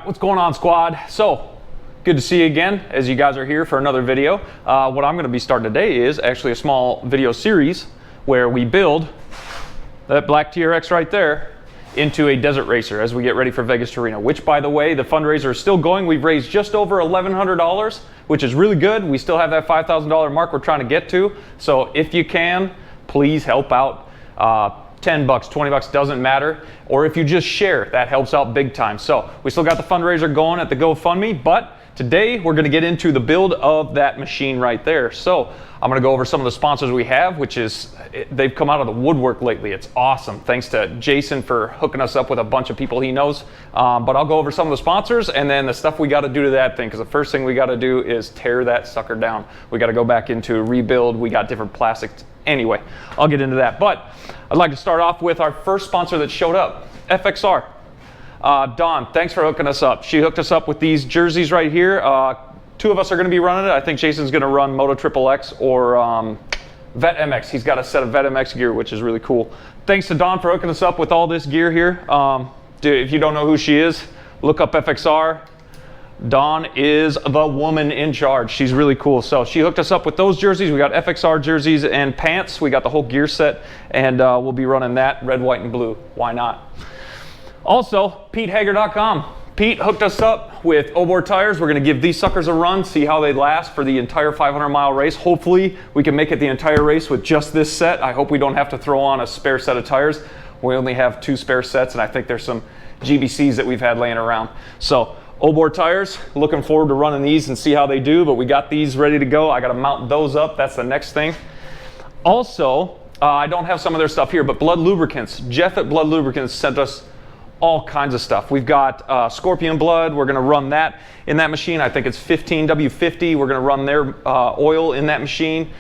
right, what's going on, squad? So, good to see you again as you guys are here for another video. What I'm going to be starting today is actually a small video series where we build that black TRX right there into a desert racer as we get ready for Vegas to Reno, which, by the way, the fundraiser is still going. We've raised just over $1,100, which is really good. We still have that $5,000 mark we're trying to get to. So if you can, please help out. 10 bucks, 20 bucks, doesn't matter. Or if you just share, that helps out big time. So we still got the fundraiser going at the GoFundMe, but today we're going to get into the build of that machine right there. So I'm going to go over some of the sponsors we have, which is, they've come out of the woodwork lately. It's awesome. Thanks to Jason for hooking us up with a bunch of people he knows. But I'll go over some of the sponsors and then the stuff we got to do to that thing, because the first thing we got to do is tear that sucker down. We got to go back into rebuild. We got different plastics. Anyway, I'll get into that. But I'd like to start off with our first sponsor that showed up, FXR. Dawn, thanks for hooking us up. She hooked us up with these jerseys right here. Two of us are going to be running it. I think Jason's going to run Moto Triple X or Vet MX. He's got a set of Vet MX gear, which is really cool. Thanks to Dawn for hooking us up with all this gear here. Dude, if you don't know who she is, look up FXR. Dawn is the woman in charge. She's really cool. So she hooked us up with those jerseys. We got FXR jerseys and pants. We got the whole gear set, and we'll be running that red, white, and blue. Why not? Also, PeteHager.com. Pete hooked us up with O-Board tires. We're going to give these suckers a run, see how they last for the entire 500-mile race. Hopefully, we can make it the entire race with just this set. I hope we don't have to throw on a spare set of tires. We only have 2 spare sets, and I think there's some GBCs that we've had laying around. So, O-Board tires, looking forward to running these and see how they do, but we got these ready to go. I got to mount those up. That's the next thing. Also, I don't have some of their stuff here, but Blood Lubricants. Jeff at Blood Lubricants sent us all kinds of stuff. We've got Scorpion Blood. We're going to run that in that machine. I think it's 15W50. We're going to run their oil in that machine.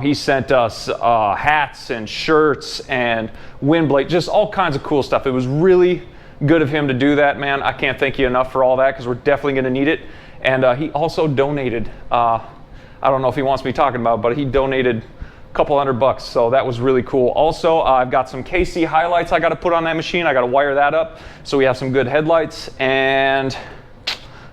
He sent us hats and shirts and wind blade, just all kinds of cool stuff. It was really good of him to do that, man. I can't thank you enough for all that, because we're definitely going to need it. And he also donated, I don't know if he wants me talking about it, but he donated couple $100, so that was really cool. Also, I've got some KC highlights I got to put on that machine. I got to wire that up so we have some good headlights. And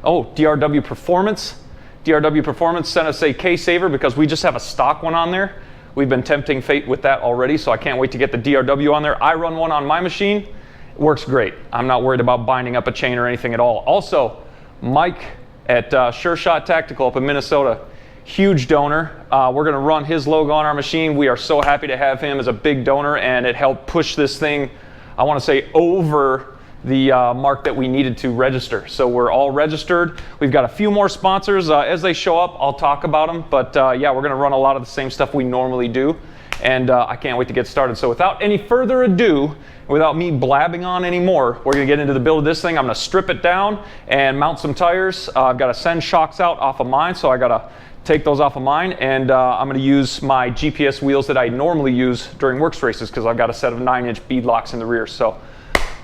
DRW Performance. DRW Performance sent us a K-Saver because we just have a stock one on there. We've been tempting fate with that already, so I can't wait to get the DRW on there. I run one on my machine. It works great. I'm not worried about binding up a chain or anything at all. Also, Mike at Sure Shot Tactical up in Minnesota. Huge donor. We're going to run his logo on our machine. We are so happy to have him as a big donor, and it helped push this thing, I want to say, over the mark that we needed to register. So we're all registered. We've got a few more sponsors. As they show up, I'll talk about them. But yeah, we're going to run a lot of the same stuff we normally do. And I can't wait to get started. So without any further ado, without me blabbing on anymore, we're going to get into the build of this thing. I'm going to strip it down and mount some tires. I've got to send shocks out off of mine, so I got to take those off of mine, and I'm going to use my GPS wheels that I normally use during works races, because I've got a set of 9-inch bead locks in the rear. So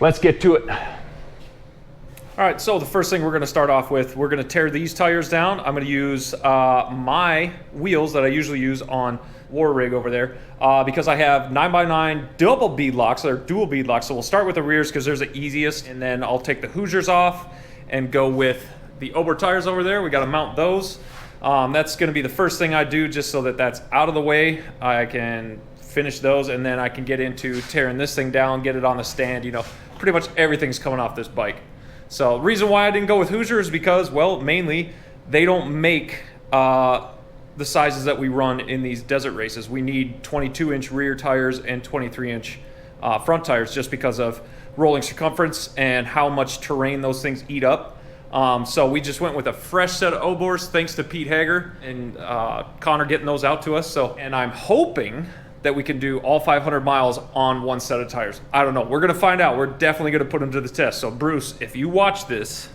let's get to it. All right, so the first thing we're going to start off with, we're going to tear these tires down. I'm going to use my wheels that I usually use on War Rig over there, because I have 9x9 double bead locks. They're dual bead locks, so we'll start with the rears because they're the easiest, and then I'll take the Hoosiers off and go with the O-Board tires over there. We got to mount those. That's going to be the first thing I do, just so that that's out of the way. I can finish those, and then I can get into tearing this thing down, get it on the stand. You know, pretty much everything's coming off this bike. So the reason why I didn't go with Hoosier is because, well, mainly they don't make the sizes that we run in these desert races. We need 22-inch rear tires and 23-inch front tires, just because of rolling circumference and how much terrain those things eat up. So we just went with a fresh set of O-Boards, thanks to Pete Hager and Connor getting those out to us. So, and I'm hoping that we can do all 500 miles on one set of tires. I don't know. We're going to find out. We're definitely going to put them to the test. So Bruce, if you watch this,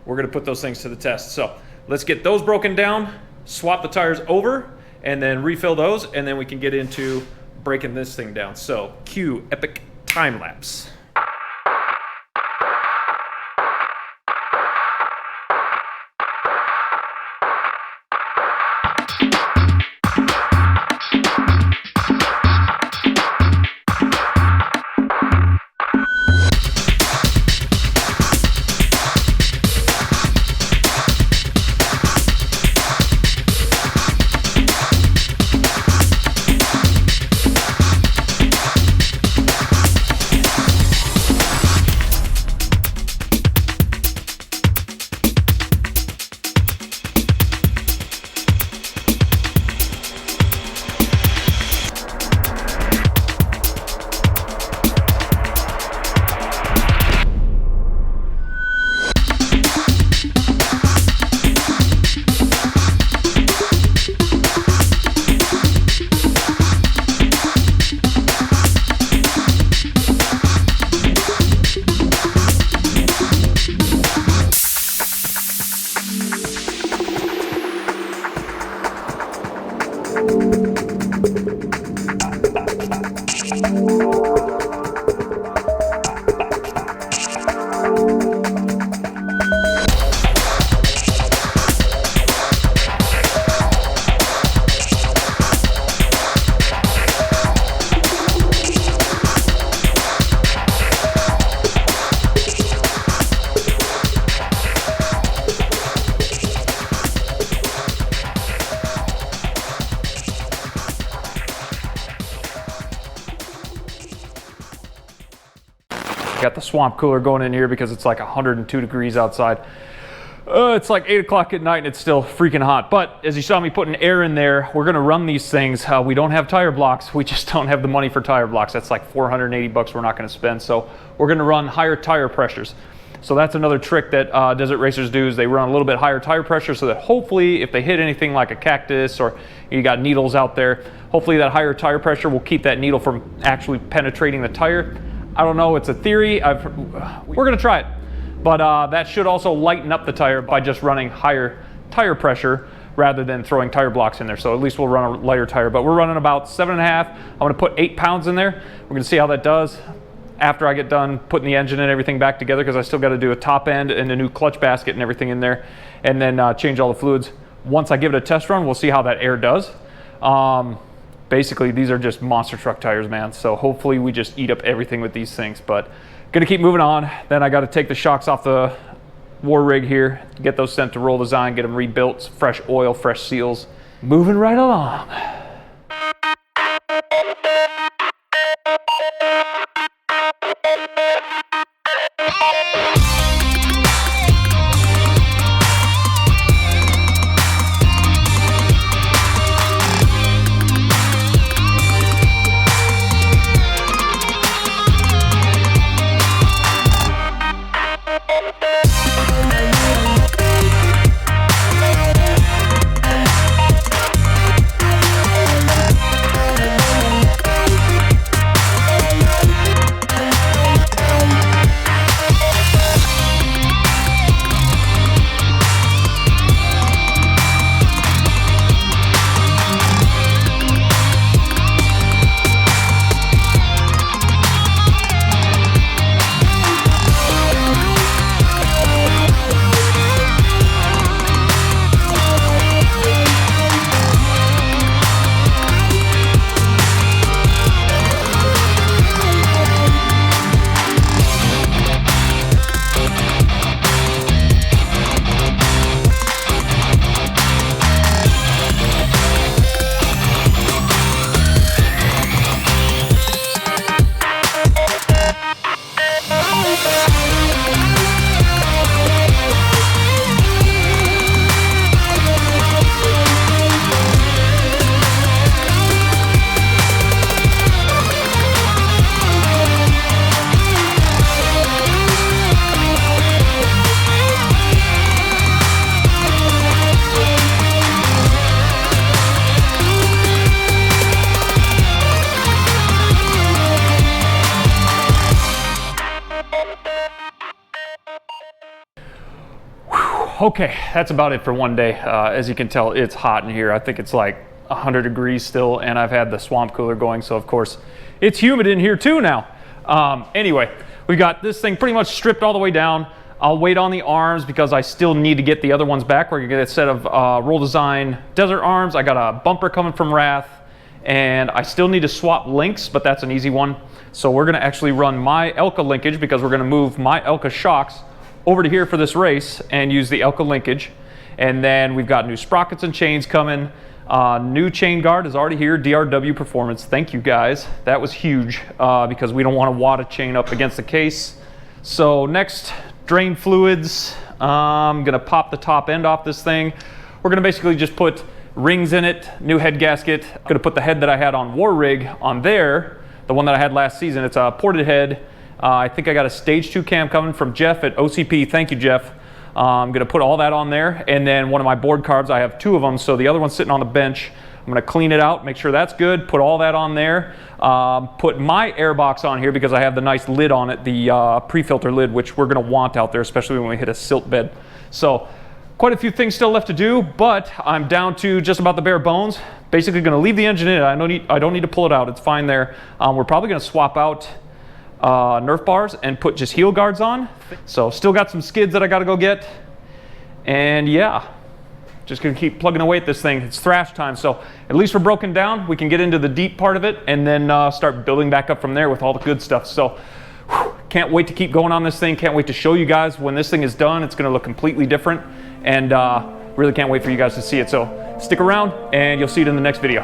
we're going to put those things to the test. So let's get those broken down, swap the tires over, and then refill those, and then we can get into breaking this thing down. So cue epic time lapse. Got the swamp cooler going in here because it's like 102 degrees outside. It's like 8 o'clock at night and it's still freaking hot. But as you saw me putting air in there, we're gonna run these things. We don't have tire blocks. We just don't have the money for tire blocks. That's like 480 bucks we're not gonna spend. So we're gonna run higher tire pressures. So that's another trick that desert racers do, is they run a little bit higher tire pressure so that hopefully if they hit anything like a cactus or you got needles out there, hopefully that higher tire pressure will keep that needle from actually penetrating the tire. I don't know, it's a theory. We're gonna try it. But that should also lighten up the tire by just running higher tire pressure rather than throwing tire blocks in there. So at least we'll run a lighter tire, but we're running about 7.5. I'm gonna put 8 pounds in there. We're gonna see how that does after I get done putting the engine and everything back together, because I still gotta do a top end and a new clutch basket and everything in there, and then change all the fluids. Once I give it a test run, we'll see how that air does. Basically, these are just monster truck tires, man. So hopefully we just eat up everything with these things, but gonna keep moving on. Then I gotta take the shocks off the war rig here, get those sent to Roll Design, get them rebuilt, fresh oil, fresh seals. Moving right along. Okay, that's about it for one day. As you can tell, it's hot in here. I think it's like 100 degrees still, and I've had the swamp cooler going, so of course it's humid in here too now. Anyway, we got this thing pretty much stripped all the way down. I'll wait on the arms because I still need to get the other ones back. We're gonna get a set of Roll Design desert arms. I got a bumper coming from Wrath, and I still need to swap links, but that's an easy one. So we're gonna actually run my Elka linkage because we're gonna move my Elka shocks over to here for this race and use the Elka linkage. And then we've got new sprockets and chains coming. New chain guard is already here, DRW Performance. Thank you guys. That was huge because we don't want to wad a chain up against the case. So next, drain fluids. I'm gonna pop the top end off this thing. We're gonna basically just put rings in it, new head gasket. I'm gonna put the head that I had on War Rig on there, the one that I had last season. It's a ported head. I think I got a stage 2 cam coming from Jeff at OCP. Thank you, Jeff. I'm gonna put all that on there. And then one of my board carbs, I have 2 of them, so the other one's sitting on the bench. I'm gonna clean it out, make sure that's good, put all that on there. Put my air box on here because I have the nice lid on it, the pre-filter lid, which we're gonna want out there, especially when we hit a silt bed. So quite a few things still left to do, but I'm down to just about the bare bones. basically going to leave the engine in. I don't need to pull it out. It's fine there. We're probably going to swap out Nerf bars and put just heel guards on. So still got some skids that I got to go get. And yeah, just going to keep plugging away at this thing. It's thrash time. So at least we're broken down. We can get into the deep part of it and then start building back up from there with all the good stuff. So can't wait to keep going on this thing. Can't wait to show you guys when this thing is done. It's going to look completely different. And really can't wait for you guys to see it. So stick around and you'll see it in the next video.